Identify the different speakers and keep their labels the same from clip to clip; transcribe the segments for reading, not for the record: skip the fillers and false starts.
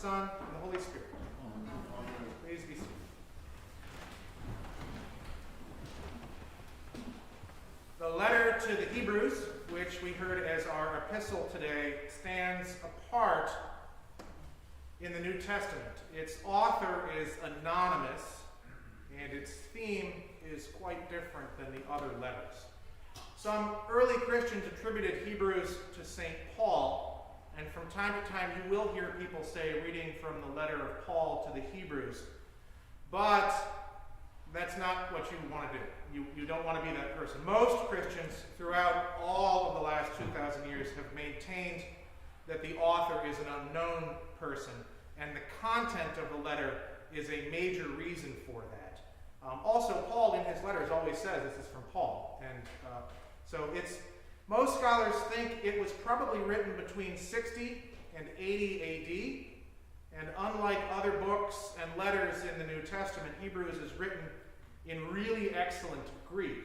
Speaker 1: Son, and the Holy Spirit. Amen. Please be seated. The letter to the Hebrews, which we heard as our epistle today, stands apart in the New Testament. Its author is anonymous, and its theme is quite different than the other letters. Some early Christians attributed Hebrews to St. Paul, and from time to time you will hear people say, reading from the letter of Paul to the Hebrews, but that's not what you want to do. You don't want to be that person. Most Christians throughout all of the last 2,000 years have maintained that the author is an unknown person, and the content of the letter is a major reason for that. Also, Paul in his letters always says this is from Paul, and so most scholars think it was probably written between 60 and 80 AD, and unlike other books and letters in the New Testament, Hebrews is written in really excellent Greek.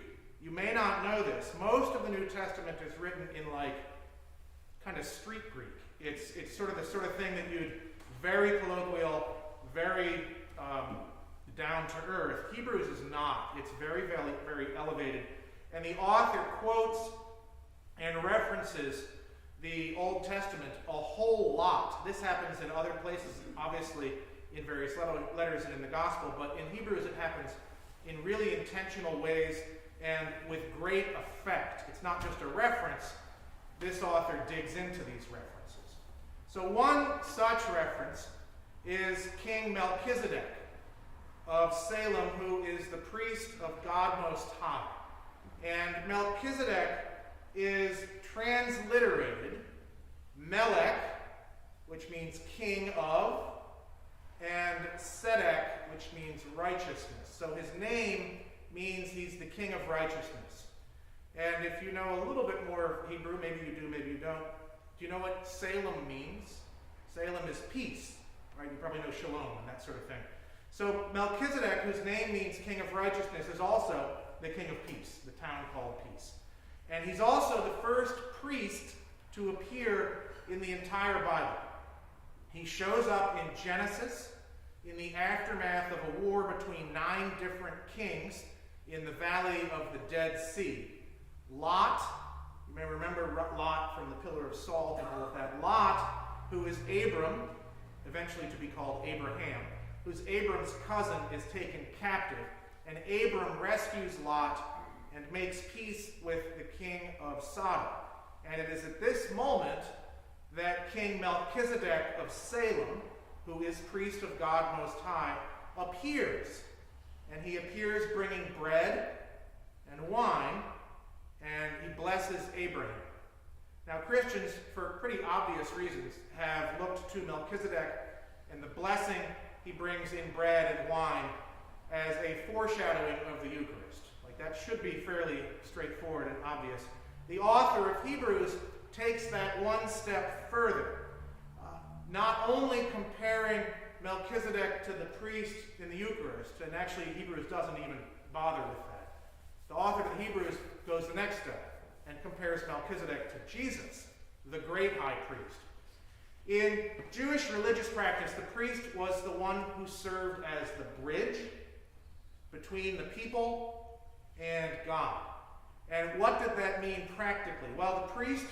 Speaker 1: You may not know this. Most of the New Testament is written in kind of street Greek. It's sort of the sort of thing that you'd very colloquial, very down to earth. Hebrews is not. It's very, very, very elevated. And the author quotes and references the Old Testament a whole lot. This happens in other places, obviously, in various letters and in the Gospel, but in Hebrews it happens in really intentional ways and with great effect. It's not just a reference. This author digs into these references. So one such reference is King Melchizedek of Salem, who is the priest of God Most High. And Melchizedek is transliterated Melech, which means king of, and Sedek, which means righteousness. So his name means he's the king of righteousness. And if you know a little bit more Hebrew, maybe you do, maybe you don't, do you know what Salem means? Salem is peace, right? You probably know shalom and that sort of thing. So Melchizedek, whose name means king of righteousness, is also the king of peace, the town called Peace. And he's also the first priest to appear in the entire Bible. He shows up in Genesis in the aftermath of a war between 9 different kings in the valley of the Dead Sea. Lot, you may remember Lot from the Pillar of Salt and all of that. Lot, who is Abram, eventually to be called Abraham, who's Abram's cousin, is taken captive, and Abram rescues Lot and makes peace with the king of Sodom. And it is at this moment that King Melchizedek of Salem, who is priest of God Most High, appears. And he appears bringing bread and wine, and he blesses Abraham. Now, Christians, for pretty obvious reasons, have looked to Melchizedek and the blessing he brings in bread and wine as a foreshadowing of the Eucharist. That should be fairly straightforward and obvious. The author of Hebrews takes that one step further, not only comparing Melchizedek to the priest in the Eucharist, and actually Hebrews doesn't even bother with that. The author of the Hebrews goes the next step and compares Melchizedek to Jesus, the great high priest. In Jewish religious practice, the priest was the one who served as the bridge between the people and God. And what did that mean practically? Well, the priest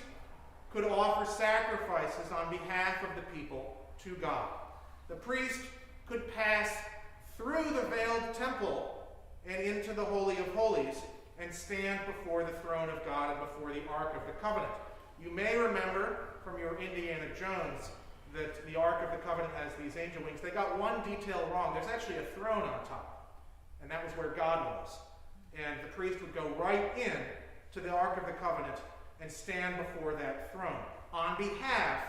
Speaker 1: could offer sacrifices on behalf of the people to God. The priest could pass through the veiled temple and into the Holy of Holies and stand before the throne of God and before the Ark of the Covenant. You may remember from your Indiana Jones that the Ark of the Covenant has these angel wings. They got one detail wrong. There's actually a throne on top, and that was where God was. And the priest would go right in to the Ark of the Covenant and stand before that throne on behalf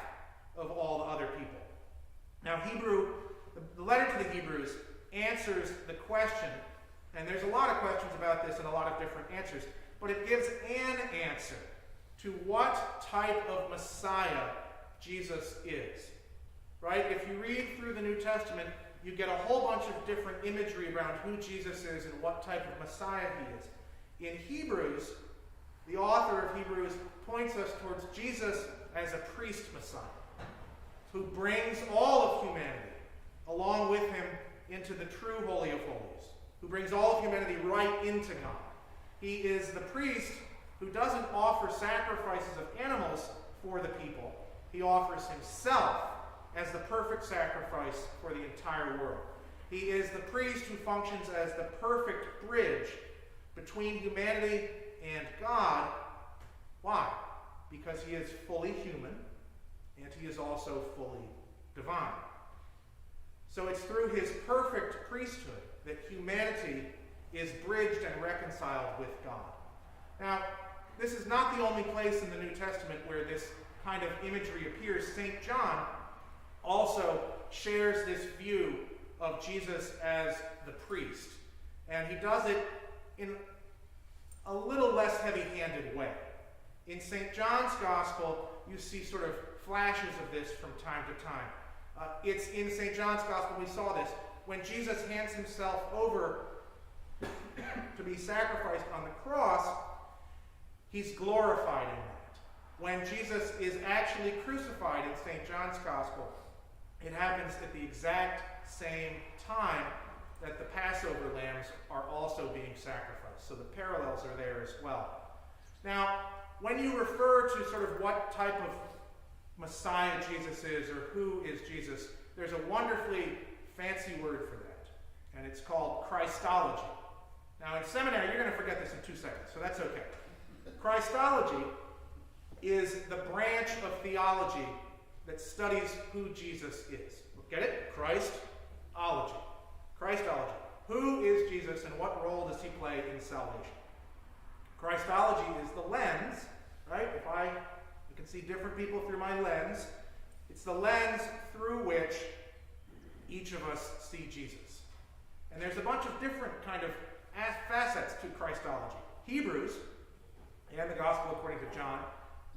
Speaker 1: of all the other people. Now, the letter to the Hebrews answers the question, and there's a lot of questions about this and a lot of different answers, but it gives an answer to what type of Messiah Jesus is. Right? If you read through the New Testament, you get a whole bunch of different imagery around who Jesus is and what type of Messiah he is. In Hebrews, the author of Hebrews points us towards Jesus as a priest Messiah. who brings all of humanity along with him into the true Holy of Holies, who brings all of humanity right into God. He is the priest who doesn't offer sacrifices of animals for the people. He offers himself as the perfect sacrifice for the entire world. He is the priest who functions as the perfect bridge between humanity and God. Why? Because he is fully human and he is also fully divine. So it's through his perfect priesthood that humanity is bridged and reconciled with God. Now, this is not the only place in the New Testament where this kind of imagery appears. St. John also shares this view of Jesus as the priest. And he does it in a little less heavy-handed way. In St. John's Gospel, you see sort of flashes of this from time to time. It's in St. John's Gospel, we saw this, when Jesus hands himself over to be sacrificed on the cross, he's glorified in that. When Jesus is actually crucified in St. John's Gospel, it happens at the exact same time that the Passover lambs are also being sacrificed. So the parallels are there as well. Now, when you refer to sort of what type of Messiah Jesus is or who is Jesus, there's a wonderfully fancy word for that, and it's called Christology. Now, in seminary, you're going to forget this in 2 seconds, so that's okay. Christology is the branch of theology that studies who Jesus is. Get it? Christology. Christology. Who is Jesus and what role does he play in salvation? Christology is the lens, right? You can see different people through my lens. It's the lens through which each of us see Jesus. And there's a bunch of different kind of facets to Christology. Hebrews and the Gospel according to John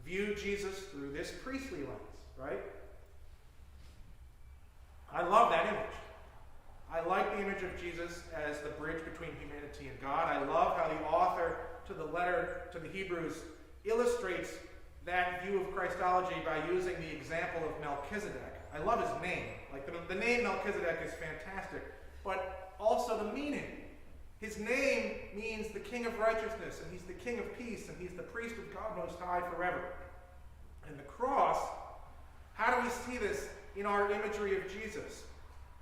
Speaker 1: view Jesus through this priestly lens, right? I love that image. I like the image of Jesus as the bridge between humanity and God. I love how the author to the letter to the Hebrews illustrates that view of Christology by using the example of Melchizedek. I love his name. Like the name Melchizedek is fantastic, but also the meaning. His name means the King of Righteousness, and he's the King of Peace, and he's the priest of God Most High forever. And the cross, how do we see this in our imagery of Jesus?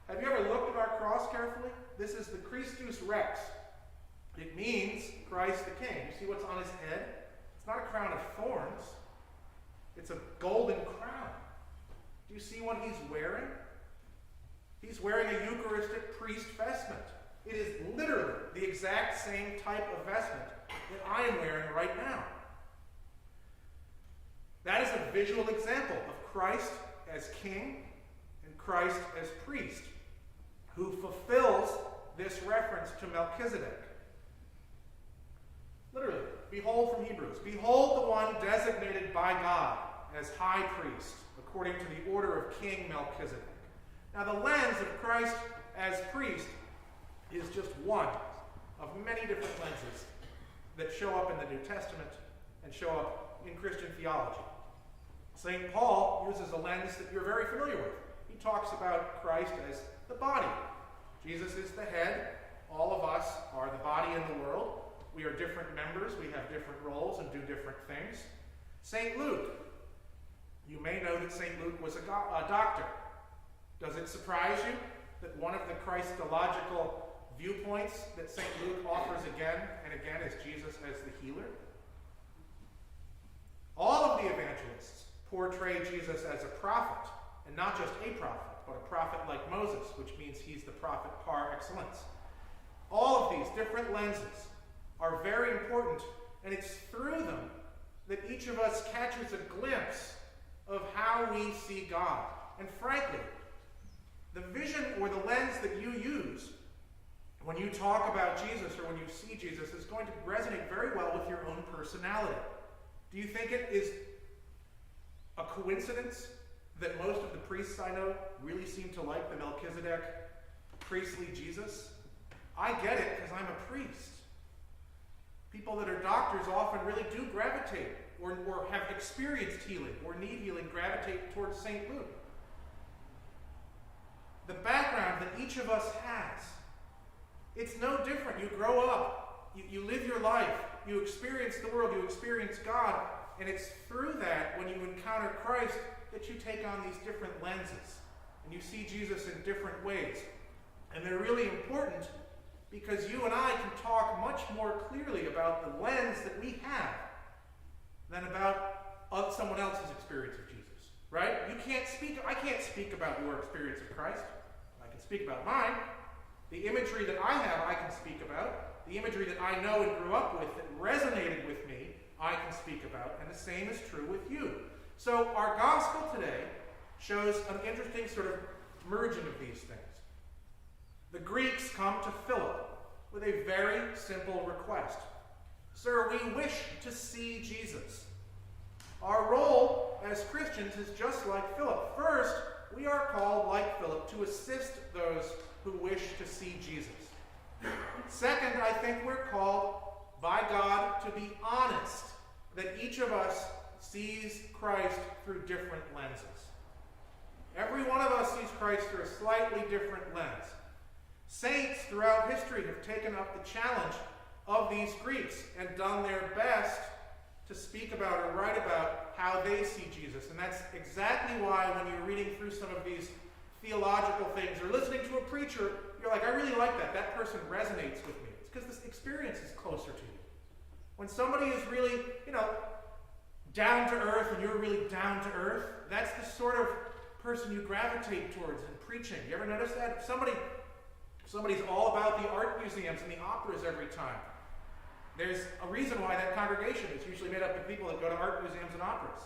Speaker 1: Have you ever looked at our cross carefully? This is the Christus Rex. It means Christ the King. You see what's on his head? It's not a crown of thorns. It's a golden crown. Do you see what he's wearing? He's wearing a Eucharistic priest vestment. It is literally the exact same type of vestment that I am wearing right now. That is a visual example of Christ as king and Christ as priest, who fulfills this reference to Melchizedek. Literally, behold from Hebrews, behold the one designated by God as high priest, according to the order of King Melchizedek. Now, the lens of Christ as priest is just one of many different lenses that show up in the New Testament and show up in Christian theology. St. Paul uses a lens that you're very familiar with. He talks about Christ as the body. Jesus is the head. All of us are the body in the world. We are different members. We have different roles and do different things. St. Luke. You may know that St. Luke was a doctor. Does it surprise you that one of the Christological viewpoints that St. Luke offers again and again is Jesus as the healer? All of the evangelists portray Jesus as a prophet, and not just a prophet, but a prophet like Moses, which means he's the prophet par excellence. All of these different lenses are very important, and it's through them that each of us catches a glimpse of how we see God. And frankly, the vision or the lens that you use when you talk about Jesus or when you see Jesus is going to resonate very well with your own personality. Do you think it is a coincidence that most of the priests I know really seem to like the Melchizedek priestly Jesus? I get it because I'm a priest. People that are doctors often really do gravitate or have experienced healing or need healing gravitate towards St. Luke. the background that each of us has. It's no different. You grow up, you live your life, you experience the world, you experience God, and it's through that, when you encounter Christ, that you take on these different lenses, and you see Jesus in different ways. And they're really important because you and I can talk much more clearly about the lens that we have than about someone else's experience of Jesus, right? I can't speak about your experience of Christ. I can speak about mine. The imagery that I have, I can speak about. The imagery that I know and grew up with that resonated with me, I can speak about. And the same is true with you. So our gospel today shows an interesting sort of merging of these things. The Greeks come to Philip with a very simple request. Sir, we wish to see Jesus. Our role as Christians is just like Philip. First, we are called, like Philip, to assist those who wish to see Jesus. Second, I think we're called by God to be honest, that each of us sees Christ through different lenses. Every one of us sees Christ through a slightly different lens. Saints throughout history have taken up the challenge of these Greeks and done their best to speak about or write about how they see Jesus. And that's exactly why when you're reading through some of these theological things or listening to a preacher, you're like, I really like that. That person resonates with me. It's because this experience is closer to you. When somebody is really, down to earth and you're really down to earth, that's the sort of person you gravitate towards in preaching. You ever notice that? If somebody's all about the art museums and the operas every time, there's a reason why that congregation is usually made up of people that go to art museums and operas.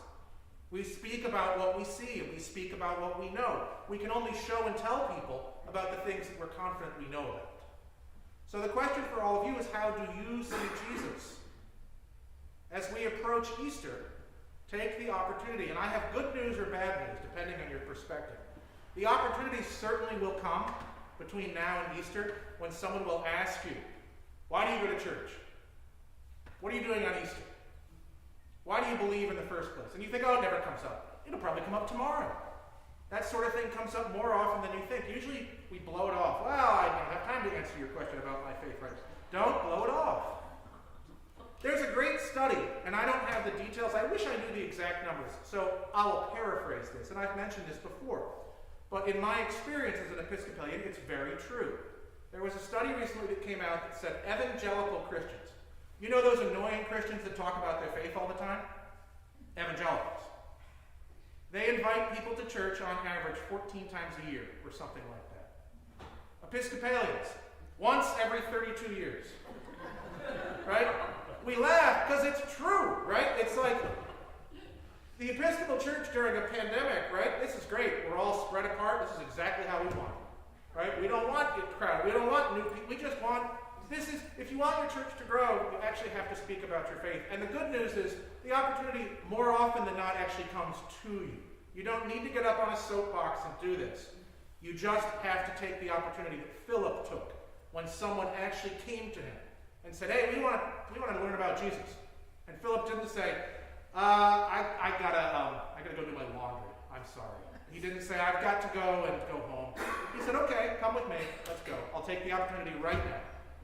Speaker 1: We speak about what we see, and we speak about what we know. We can only show and tell people about the things that we're confident we know about. So the question for all of you is, how do you see Jesus? As we approach Easter, take the opportunity, and I have good news or bad news, depending on your perspective. The opportunity certainly will come between now and Easter when someone will ask you, why do you go to church? What are you doing on Easter? Why do you believe in the first place? And you think, oh, it never comes up. It'll probably come up tomorrow. That sort of thing comes up more often than you think. Usually we blow it off. Well, I don't have time to answer your question about my faith, right? Don't blow it off. There's a great study, and I don't have the details. I wish I knew the exact numbers, so I'll paraphrase this, and I've mentioned this before. But in my experience as an Episcopalian, it's very true. There was a study recently that came out that said evangelical Christians. You know those annoying Christians that talk about their faith all the time? Evangelicals. They invite people to church on average 14 times a year, or something like that. Episcopalians, once every 32 years. Right? We laugh because it's true, right? It's like the Episcopal Church during a pandemic, right? This is great. We're all spread apart. This is exactly how we want it, right? We don't want it crowded. We don't want new people. We just want, if you want your church to grow, you actually have to speak about your faith. And the good news is the opportunity more often than not actually comes to you. You don't need to get up on a soapbox and do this. You just have to take the opportunity that Philip took when someone actually came to him and said, hey, we want to learn about Jesus. And Philip didn't say, I gotta go do my laundry. I'm sorry. He didn't say, I've got to go and go home. He said, okay, come with me. Let's go. I'll take the opportunity right now.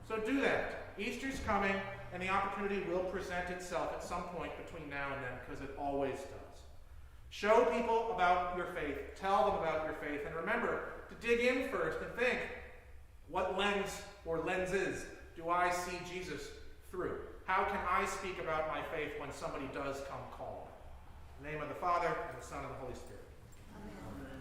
Speaker 1: So do that. Easter's coming, and the opportunity will present itself at some point between now and then, because it always does. Show people about your faith. Tell them about your faith. And remember to dig in first and think, what lens or lenses do I see Jesus through? How can I speak about my faith when somebody does come calling? In the name of the Father, and the Son, and the Holy Spirit. Amen.